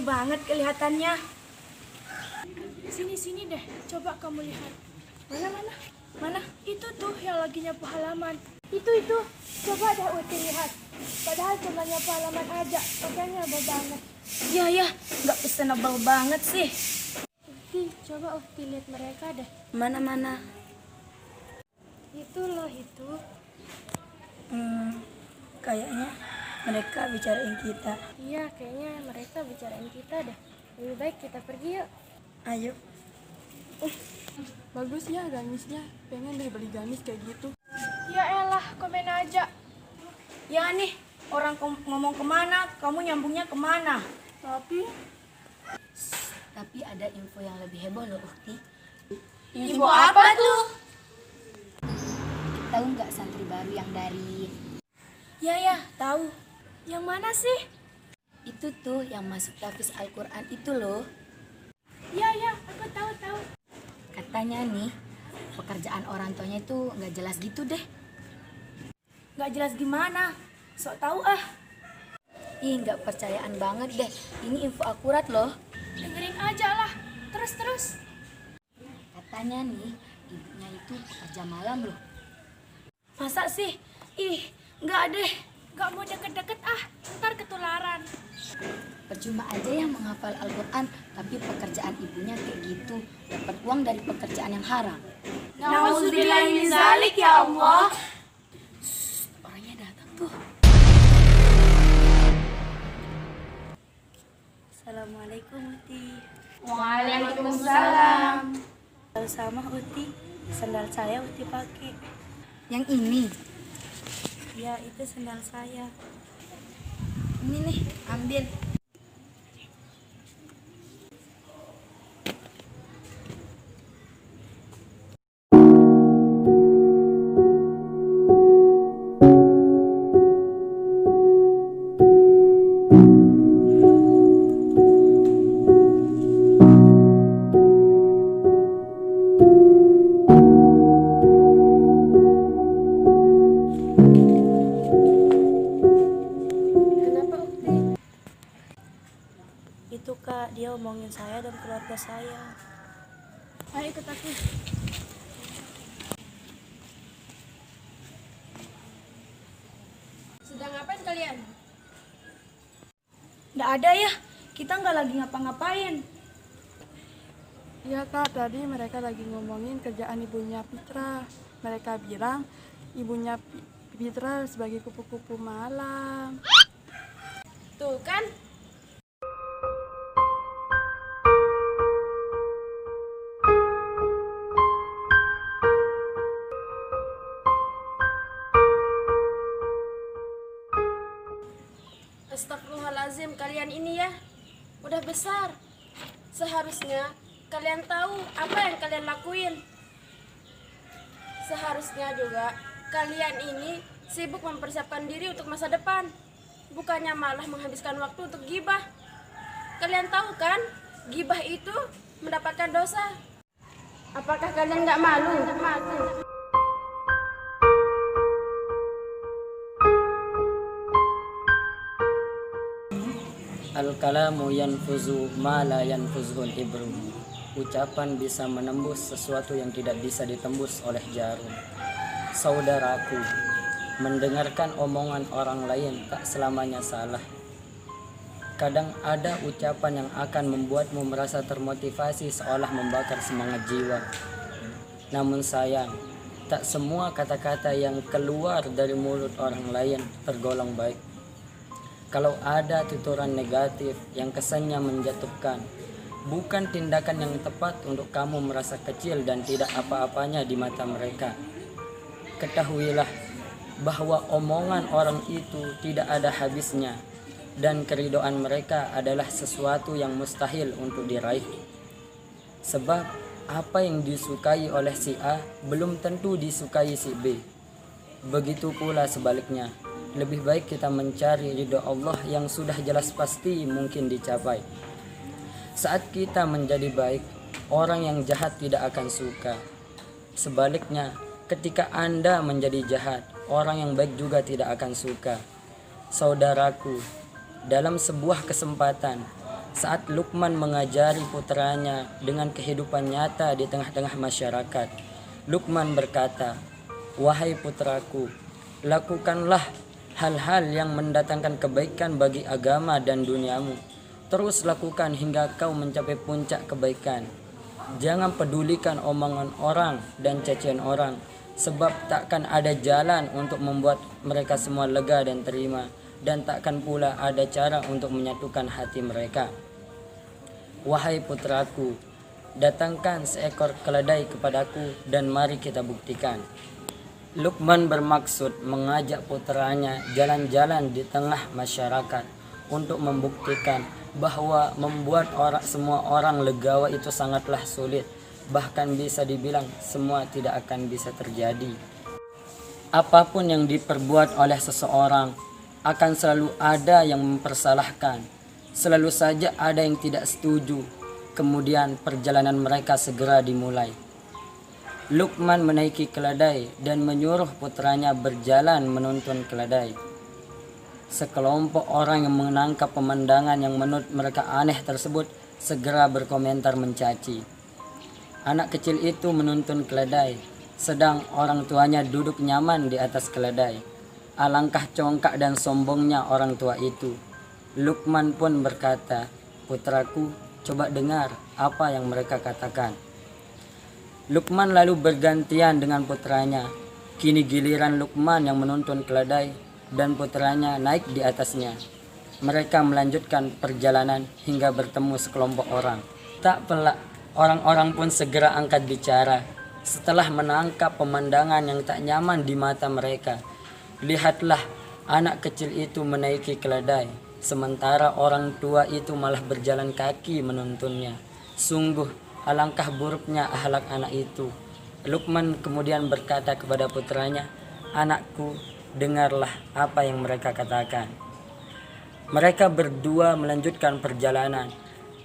banget kelihatannya. Sini deh, coba kamu lihat. Mana? Mana? Itu tuh yang lagi nyapu halaman. Itu. Coba dah Uti lihat. Padahal cuma nyapu halaman aja. Pakaiannya bau banget. Ya, nggak presentable banget sih. Uti, coba Uti lihat mereka deh. Mana? Itu loh, itu. Kayaknya mereka bicarain kita. Iya, kayaknya mereka bicarain kita deh. Lebih baik kita pergi yuk. Ayo. Bagus ya gamisnya, pengen deh beli gamis kayak gitu. Ya elah, komen aja. Ya nih, orang ngomong kemana, kamu nyambungnya kemana? Tapi ada info yang lebih heboh loh, Ukti. Info apa tuh? Tahu nggak santri baru yang dari Ya, tahu. Yang mana sih? itu tuh yang masuk tahfiz Al-Quran itu loh. Ya, aku tahu. Katanya nih, pekerjaan orang tuanya itu nggak jelas gitu deh. Nggak jelas gimana? Sok tahu ah. Ih, nggak percayaan banget deh. Ini info akurat loh. Dengerin aja lah. Terus. Katanya nih, ibunya itu pekerja malam loh. Masa sih? Nggak deh. Gak mau deket-deket ah, ntar ketularan. Percuma aja yang menghafal Al-Quran, tapi pekerjaan ibunya kayak gitu. Dapat uang dari pekerjaan yang haram. Nauzubillahi min zalik ya Allah. Orangnya datang tuh. Assalamualaikum Uti. Waalaikumsalam. Sama Uti. Sandal saya Uti pakai. Yang ini. Ya, itu sandal saya. Ini nih, ambil. Kenapa Ukti? Itu Kak, dia omongin saya dan keluarga saya. Ayo ikut aku. Sedang ngapain kalian? Nggak ada ya, kita nggak lagi ngapa-ngapain. Iya kak, tadi mereka lagi ngomongin kerjaan ibunya Fitra. Mereka bilang ibunya Fitra sebagai kupu-kupu malam. Tuh kan? Astagfirullahaladzim, kalian ini ya udah besar. Seharusnya kalian tahu apa yang kalian lakuin. Seharusnya juga kalian ini sibuk mempersiapkan diri untuk masa depan, bukannya malah menghabiskan waktu untuk gibah. Kalian tahu kan, gibah itu mendapatkan dosa. Apakah kalian nggak malu? Al-kalamu yanfuzu ma la yanfuzul ibru. Ucapan bisa menembus sesuatu yang tidak bisa ditembus oleh jarum. Saudaraku, mendengarkan omongan orang lain tak selamanya salah. Kadang ada ucapan yang akan membuatmu merasa termotivasi seolah membakar semangat jiwa. Namun sayang, tak semua kata-kata yang keluar dari mulut orang lain tergolong baik. Kalau ada tuturan negatif yang kesannya menjatuhkan, bukan tindakan yang tepat untuk kamu merasa kecil dan tidak apa-apanya di mata mereka. Ketahuilah bahwa omongan orang itu tidak ada habisnya, dan keridhaan mereka adalah sesuatu yang mustahil untuk diraih. Sebab apa yang disukai oleh si A belum tentu disukai si B. Begitu pula sebaliknya. Lebih baik kita mencari ridha Allah yang sudah jelas pasti mungkin dicapai. Saat kita menjadi baik, orang yang jahat tidak akan suka. Sebaliknya, ketika Anda menjadi jahat, orang yang baik juga tidak akan suka. Saudaraku, dalam sebuah kesempatan, Saat Luqman mengajari putranya dengan kehidupan nyata di tengah-tengah masyarakat, Luqman berkata, "Wahai putraku, lakukanlah hal-hal yang mendatangkan kebaikan bagi agama dan duniamu. Terus lakukan hingga kau mencapai puncak kebaikan. Jangan pedulikan omongan orang dan cacian orang, sebab takkan ada jalan untuk membuat mereka semua lega dan terima, dan takkan pula ada cara untuk menyatukan hati mereka. Wahai putraku, datangkan seekor keledai kepadaku dan mari kita buktikan." Luqman bermaksud mengajak putranya jalan-jalan di tengah masyarakat untuk membuktikan bahwa membuat semua orang legawa itu sangatlah sulit, bahkan bisa dibilang semua tidak akan bisa terjadi. Apapun yang diperbuat oleh seseorang akan selalu ada yang mempersalahkan, selalu saja ada yang tidak setuju. Kemudian perjalanan mereka segera dimulai. Luqman menaiki keledai dan menyuruh putranya berjalan menuntun keledai. Sekelompok orang yang menangkap pemandangan yang menurut mereka aneh tersebut segera berkomentar mencaci. Anak kecil itu menuntun keledai, sedang orang tuanya duduk nyaman di atas keledai. Alangkah congkak dan sombongnya orang tua itu. Luqman pun berkata, "Putraku, coba dengar apa yang mereka katakan." Luqman lalu bergantian dengan putranya. Kini giliran Luqman yang menuntun keledai dan putranya naik di atasnya. Mereka melanjutkan perjalanan hingga bertemu sekelompok orang. Tak pelak, orang-orang pun segera angkat bicara. Setelah menangkap pemandangan yang tak nyaman di mata mereka, lihatlah anak kecil itu menaiki keledai, sementara orang tua itu malah berjalan kaki menuntunnya. Sungguh alangkah buruknya akhlak anak itu. Luqman kemudian berkata kepada putranya, "Anakku, dengarlah apa yang mereka katakan." Mereka berdua melanjutkan perjalanan.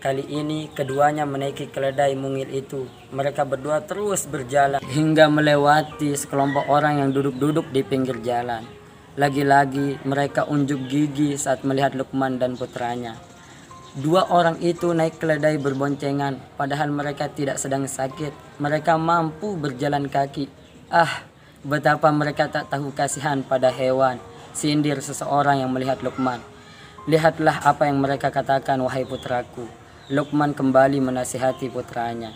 Kali ini keduanya menaiki keledai mungil itu. Mereka berdua terus berjalan hingga melewati sekelompok orang yang duduk-duduk di pinggir jalan. Lagi-lagi mereka unjuk gigi saat melihat Luqman dan putranya. Dua orang itu naik keledai berboncengan, padahal mereka tidak sedang sakit. Mereka mampu berjalan kaki. Ah, betapa mereka tak tahu kasihan pada hewan, sindir seseorang yang melihat Luqman. Lihatlah apa yang mereka katakan, wahai putraku. Luqman kembali menasihati putranya.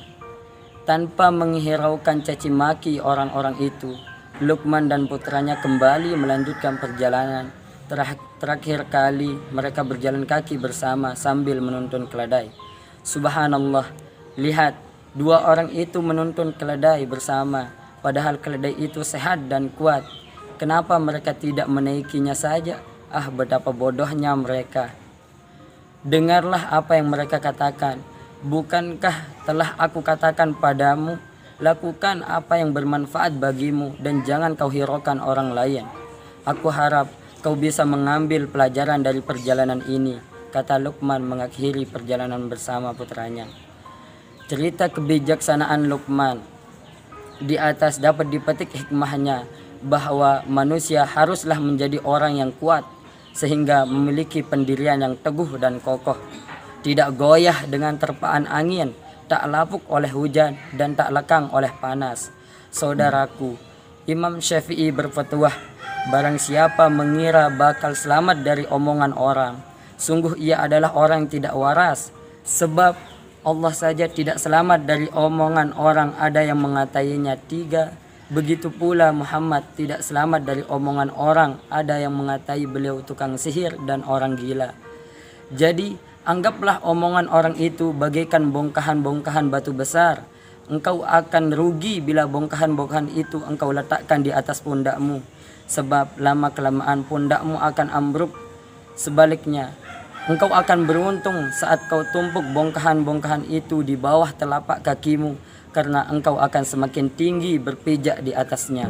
Tanpa menghiraukan caci maki orang-orang itu, Luqman dan putranya kembali melanjutkan perjalanan. Terakhir kali mereka berjalan kaki bersama sambil menuntun keledai. Subhanallah, lihat, dua orang itu menuntun keledai bersama, padahal keledai itu sehat dan kuat. Kenapa mereka tidak menaikinya saja? Ah, betapa bodohnya mereka. Dengarlah apa yang mereka katakan. Bukankah telah aku katakan padamu, lakukan apa yang bermanfaat bagimu dan jangan kau hiraukan orang lain. Aku harap kau bisa mengambil pelajaran dari perjalanan ini, kata Luqman mengakhiri perjalanan bersama putranya. Cerita kebijaksanaan Luqman. Di atas dapat dipetik hikmahnya bahwa manusia haruslah menjadi orang yang kuat sehingga memiliki pendirian yang teguh dan kokoh, tidak goyah dengan terpaan angin, tak lapuk oleh hujan dan tak lekang oleh panas. Saudaraku, Imam Syafi'i berfatwa, barang siapa mengira bakal selamat dari omongan orang, sungguh ia adalah orang yang tidak waras. Sebab Allah saja tidak selamat dari omongan orang, ada yang mengatainya 3. Begitu pula Muhammad tidak selamat dari omongan orang, ada yang mengatai beliau tukang sihir dan orang gila. Jadi anggaplah omongan orang itu bagaikan bongkahan-bongkahan batu besar. Engkau akan rugi bila bongkahan-bongkahan itu engkau letakkan di atas pundakmu, sebab lama-kelamaan pundakmu akan ambruk. Sebaliknya, engkau akan beruntung saat kau tumpuk bongkahan-bongkahan itu di bawah telapak kakimu, karena engkau akan semakin tinggi berpijak di atasnya.